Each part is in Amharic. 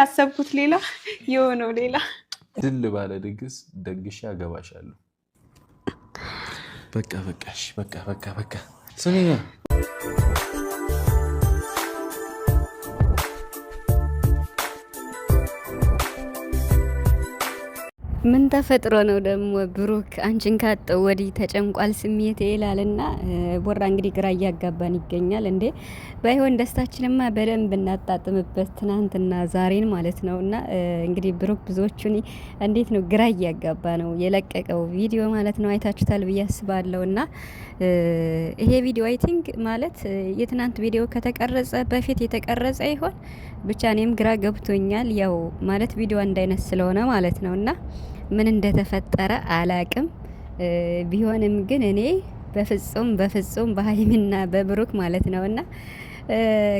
ያሰብኩት ሌላ የሆነው ሌላ። ድል ባለ ድግስ ደግሼ አገባሻለሁ። በቃ በቃሽ፣ በቃ ስሚ ምን ተፈጥሮ ነው ደግሞ ብሩክ አንቺን ካጠው ወዲህ ተጨንቋል ስሜት ይላልና ቦራ እንግዲህ ግራ እያጋባን ይገኛል። እንዴ ባይሆን ደስታችንማ በደንብ እናጣጥምበት ትናንትና ዛሬን ማለት ነውና እንግዲህ ብሩክ ብዙዎቹን እንዴት ነው ግራ እያጋባ ነው የለቀቀው ቪዲዮ ማለት ነው። አይታችሁታል ብዬ አስባለሁና ይሄ ቪዲዮ አይ ቲንክ ማለት የትናንት ቪዲዮ ከተቀረጸ በፊት የተቀረጸ ይሆን ብቻ እኔም ግራ ገብቶኛል። ያው ማለት ቪዲዮ አንድ አይነት ስለሆነ ማለት ነውና ምን እንደተፈጠረ አላቅም። ቢሆንም ግን እኔ በፍጹም በሀይሚና በብሩክ ማለት ነውና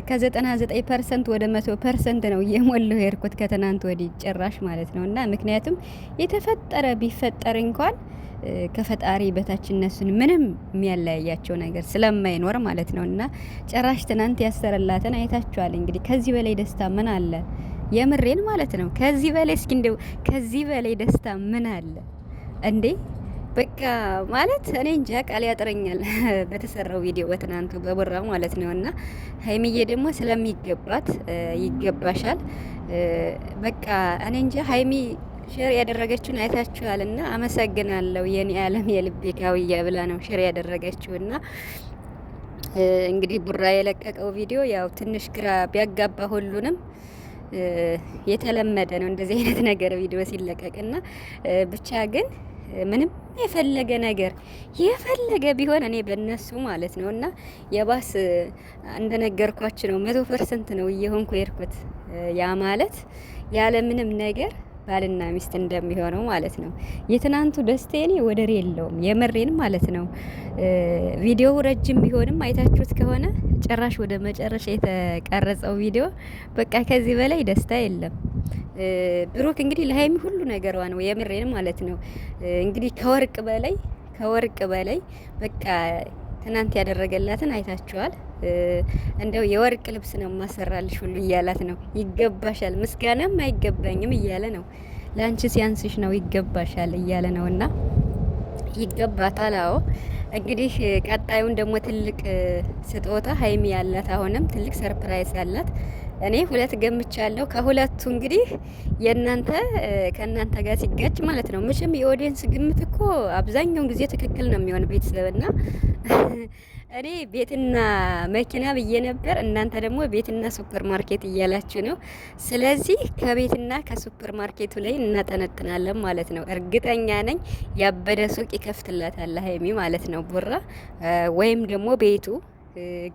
ከ99% ወደ 100% ነው እየሞላው ሄድኩት ከትናንት ወዲህ ጭራሽ ማለት ነውና ምክንያቱም የተፈጠረ ቢፈጠር እንኳን ከፈጣሪ በታች እነሱን ምንም የሚያለያያቸው ነገር ስለማይኖር ማለት ነውና ጭራሽ ትናንት ያሰረላትን አይታችኋል። እንግዲህ ከዚህ በላይ ደስታ ምን አለ? የምሬን ማለት ነው። ከዚህ በላይ እስኪ እንደው ከዚህ በላይ ደስታ ምን አለ እንዴ? በቃ ማለት እኔ እንጃ ቃል ያጥረኛል በተሰራው ቪዲዮ በትናንቱ በቡራ ማለት ነውና ሀይሚዬ ደግሞ ስለሚገባት ይገባሻል። በቃ እኔ እንጃ ሀይሚ ሼር ያደረገችውን አይታችኋልና አመሰግናለሁ የኔ ዓለም የልቤ ካውያ ብላ ነው ሼር ያደረገችውና እንግዲህ ቡራ የለቀቀው ቪዲዮ ያው ትንሽ ግራ ቢያጋባ ሁሉንም የተለመደ ነው እንደዚህ አይነት ነገር ቪዲዮ ሲለቀቅና ብቻ ግን ምንም የፈለገ ነገር የፈለገ ቢሆን እኔ በእነሱ ማለት ነውና የባስ እንደነገርኳችሁ ነው 100% ነው እየሆንኩ የርኩት ያ ማለት ያለ ምንም ነገር ባልና ሚስት እንደሚሆነው ማለት ነው። የትናንቱ ደስታዬ ወደር የለውም የምሬን ማለት ነው። ቪዲዮው ረጅም ቢሆንም አይታችሁት ከሆነ ጭራሽ ወደ መጨረሻ የተቀረጸው ቪዲዮ በቃ ከዚህ በላይ ደስታ የለም። ብሩክ እንግዲህ ለሀይሚ ሁሉ ነገሯ ነው የምሬን ማለት ነው። እንግዲህ ከወርቅ በላይ በቃ ትናንት ያደረገላትን አይታችኋል። እንደው የወርቅ ልብስ ነው ማሰራልሽ ሁሉ እያላት ነው። ይገባሻል፣ ምስጋናም አይገባኝም እያለ ነው። ላንቺ ሲያንስሽ ነው ይገባሻል እያለ ነውና ይገባታል። አዎ እንግዲህ ቀጣዩን ደግሞ ትልቅ ስጦታ ሀይሚ ያላት አሁንም ትልቅ ሰርፕራይዝ ያላት እኔ ሁለት ገምቻለሁ። ከሁለቱ እንግዲህ ከእናንተ ጋር ሲጋጭ ማለት ነው። ምንም የኦዲየንስ ግምት እኮ አብዛኛውን ጊዜ ትክክል ነው የሚሆን ቤተሰብና እኔ ቤትና መኪና ብዬ ነበር። እናንተ ደግሞ ቤትና ሱፐር ማርኬት እያላችሁ ነው። ስለዚህ ከቤትና ከሱፐር ማርኬቱ ላይ እናጠነጥናለን ማለት ነው። እርግጠኛ ነኝ ያበደ ሱቅ ይከፍትላታል ሀይሚ ማለት ነው ቡራ ወይም ደግሞ ቤቱ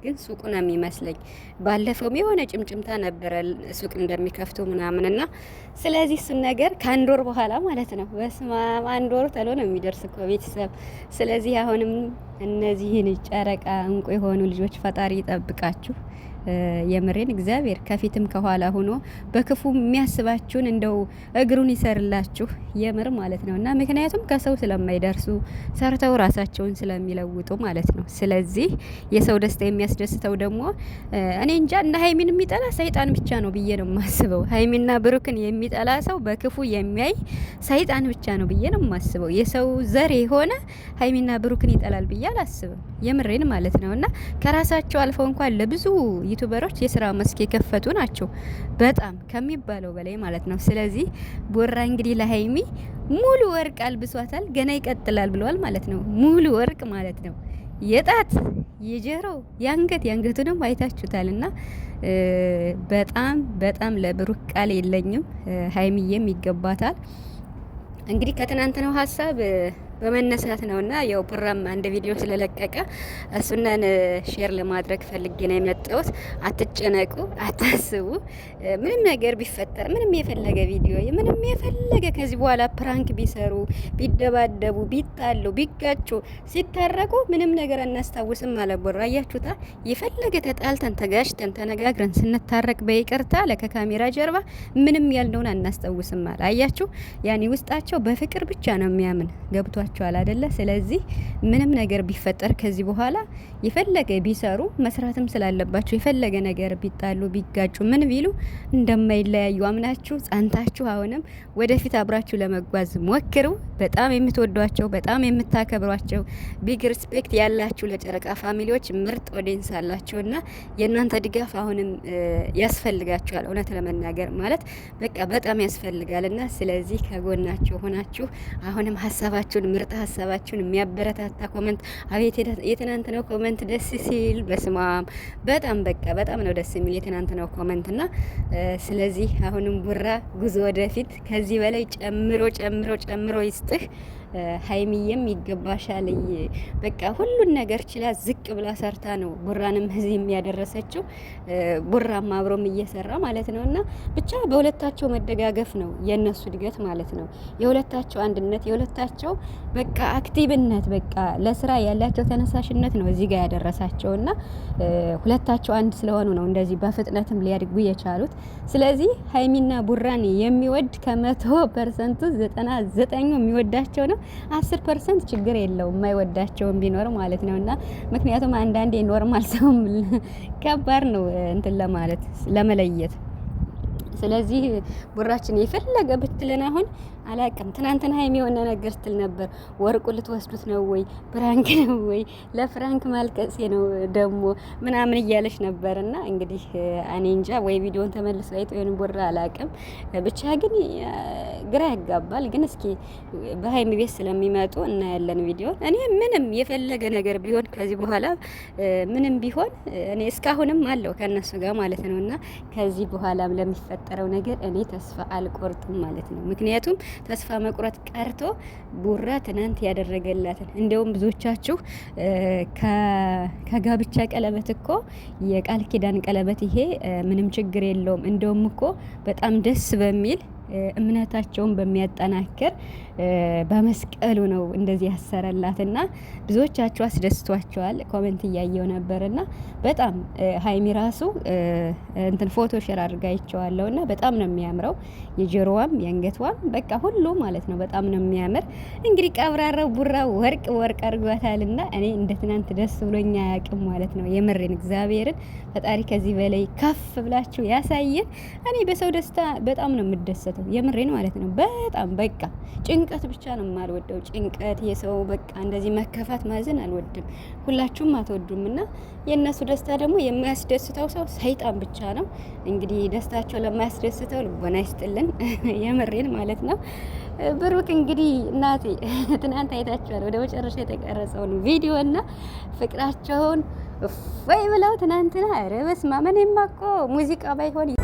ግን ሱቁ ነው የሚመስለኝ። ባለፈውም የሆነ ጭምጭምታ ነበረ ሱቅ እንደሚከፍቱ ምናምንና ስለዚህ እሱን ነገር ከአንድ ወር በኋላ ማለት ነው። በስመ አብ አንድ ወር ተሎ ነው የሚደርስ እኮ ቤተሰብ። ስለዚህ አሁንም እነዚህን ጨረቃ እንቁ የሆኑ ልጆች ፈጣሪ ይጠብቃችሁ። የምሬን እግዚአብሔር ከፊትም ከኋላ ሆኖ በክፉ የሚያስባችሁን እንደው እግሩን ይሰርላችሁ የምር ማለት ነውና ምክንያቱም ከሰው ስለማይደርሱ ሰርተው ራሳቸውን ስለሚለውጡ ማለት ነው። ስለዚህ የሰው ደስታ የሚያስደስተው ደግሞ እኔ እንጃ እንደ ሀይሚን የሚጠላ ሰይጣን ብቻ ነው ብዬ ነው የማስበው። ሀይሚና ብሩክን የሚጠላ ሰው በክፉ የሚያይ ሰይጣን ብቻ ነው ብዬ ነው የማስበው። የሰው ዘር የሆነ ሀይሚና ብሩክን ይጠላል ብዬ አላስብም የምሬን ማለት ነውና ከራሳቸው አልፈው እንኳን ለብዙ ዩቲዩበሮች የስራ መስክ የከፈቱ ናቸው በጣም ከሚባለው በላይ ማለት ነው። ስለዚህ ቦራ እንግዲህ ለሀይሚ ሙሉ ወርቅ አልብሷታል። ገና ይቀጥላል ብለዋል ማለት ነው። ሙሉ ወርቅ ማለት ነው። የጣት የጆሮ የአንገቱንም አይታችሁታልና በጣም ለብሩክ ቃል የለኝም። ሀይሚዬም ይገባታል። እንግዲህ ከትናንትናው ሀሳብ በመነሳት ነውና ያው ቡራም አንድ ቪዲዮ ስለለቀቀ እሱነን ሼር ለማድረግ ፈልጌ ነው የመጣሁት። አትጨነቁ፣ አታስቡ። ምንም ነገር ቢፈጠር ምንም የፈለገ ቪዲዮ ምንም የፈለገ ከዚህ በኋላ ፕራንክ ቢሰሩ፣ ቢደባደቡ፣ ቢጣሉ፣ ቢጋጩ፣ ሲታረቁ ምንም ነገር አናስታውስም ማለት ቡራ አያችሁታ። የፈለገ ተጣልተን ተጋጭተን ተነጋግረን ስንታረቅ በይቅርታ ለከካሜራ ጀርባ ምንም ያልነውን አናስታውስም ማለት አያችሁ። ያኔ ውስጣቸው በፍቅር ብቻ ነው የሚያምን ገብቷል ገብቷቸዋል አይደለ? ስለዚህ ምንም ነገር ቢፈጠር ከዚህ በኋላ የፈለገ ቢሰሩ መስራትም ስላለባቸው የፈለገ ነገር ቢጣሉ ቢጋጩ ምን ቢሉ እንደማይለያዩ አምናችሁ ጸንታችሁ አሁንም ወደፊት አብራችሁ ለመጓዝ ሞክሩ። በጣም የምትወዷቸው በጣም የምታከብሯቸው ቢግ ሪስፔክት ያላችሁ ለጨረቃ ፋሚሊዎች ምርጥ ኦዲየንስ አላችሁና የእናንተ ድጋፍ አሁንም ያስፈልጋችኋል። እውነት ለመናገር ማለት በቃ በጣም ያስፈልጋልና ስለዚህ ከጎናችሁ ሆናችሁ አሁንም ሀሳባችሁን ምርጥ ሀሳባችሁን የሚያበረታታ ኮመንት አቤት የትናንትናው ኮመንት ደስ ሲል በስማም በጣም በቃ በጣም ነው ደስ የሚል የትናንትናው ኮመንት እና ስለዚህ አሁንም ቡራ ጉዞ ወደፊት ከዚህ በላይ ጨምሮ ጨምሮ ጨምሮ ይስጥህ። ሀይሚዬም ይገባሻል። በቃ ሁሉን ነገር ችላ ዝቅ ብላ ሰርታ ነው ቡራንም እዚህ የሚያደረሰችው ቡራም አብሮም እየሰራ ማለት ነውና ብቻ በሁለታቸው መደጋገፍ ነው የነሱ እድገት ማለት ነው። የሁለታቸው አንድነት የሁለታቸው በቃ አክቲቭነት በቃ ለስራ ያላቸው ተነሳሽነት ነው እዚህ ጋር ያደረሳቸውና ሁለታቸው አንድ ስለሆኑ ነው እንደዚህ በፍጥነትም ሊያድጉ የቻሉት። ስለዚህ ሀይሚና ቡራን የሚወድ ከ100% 99 የሚወዳቸው ነው። 10% ችግር የለውም የማይወዳቸውም ቢኖር ማለት ነውና ምክንያቱም አንዳንዴ ኖርማል ሰውም ከባድ ነው እንትን ለማለት ለመለየት። ስለዚህ ቡራችን የፈለገ ብትለን አሁን አላቅም ትናንትና ሀይሚ የሆነ ነገር ስትል ነበር። ወርቁ ልትወስዱት ነው ወይ ፍራንክ ነው ወይ ለፍራንክ ማልቀሴ ነው ደግሞ ምናምን እያለች ነበርና እንግዲህ እኔ እንጃ ወይ ቪዲዮን ተመልሶ አይቶ ይሁን ቡራ አላቅም። ብቻ ግን ግራ ያጋባል። ግን እስኪ በሀይሚ ቤት ስለሚመጡ እናያለን ቪዲዮ። እኔ ምንም የፈለገ ነገር ቢሆን ከዚህ በኋላ ምንም ቢሆን እኔ እስካሁንም አለው ከነሱ ጋር ማለት ነውና ከዚህ በኋላም ለሚፈጠረው ነገር እኔ ተስፋ አልቆርጥም ማለት ነው። ምክንያቱም ተስፋ መቁረጥ ቀርቶ ቡራ ትናንት ያደረገላትን እንደውም ብዙዎቻችሁ ከጋብቻ ቀለበት እኮ የቃል ኪዳን ቀለበት ይሄ ምንም ችግር የለውም እንደውም እኮ በጣም ደስ በሚል እምነታቸውን በሚያጠናክር በመስቀሉ ነው እንደዚህ ያሰረላትና ብዙዎቻችሁ አስደስቷቸዋል። ኮሜንት እያየው ነበርና በጣም ሀይሚ ራሱ እንትን ፎቶ ሼር አድርጋ ይቸዋለውና በጣም ነው የሚያምረው። የጆሮዋም የአንገቷም በቃ ሁሉ ማለት ነው በጣም ነው የሚያምር። እንግዲህ ቀብራራው ቡራ ወርቅ አድርጓታልና እኔ እንደ ትናንት ደስ ብሎኛ ያቅም ማለት ነው። የምሬን እግዚአብሔርን ፈጣሪ ከዚህ በላይ ከፍ ብላችሁ ያሳየን። እኔ በሰው ደስታ በጣም ነው የምደሰተው የምሬን ማለት ነው። በጣም በቃ ጭንቀት ብቻ ነው የማልወደው። ጭንቀት የሰው በቃ እንደዚህ መከፋት ማዘን አልወድም። ሁላችሁም አትወዱምና የነሱ ደስታ ደግሞ የማያስደስተው ሰው ሰይጣን ብቻ ነው። እንግዲህ ደስታቸው ለማያስደስተው ልቦና ይስጥልን የምሬን ማለት ነው። ብሩክ እንግዲህ እናቴ ትናንት አይታችኋል ወደ መጨረሻ የተቀረጸውን ቪዲዮና ፍቅራቸውን ወይ ብለው ትናንትና ኧረ በስመ አብ እኔማ እኮ ሙዚቃ ባይሆን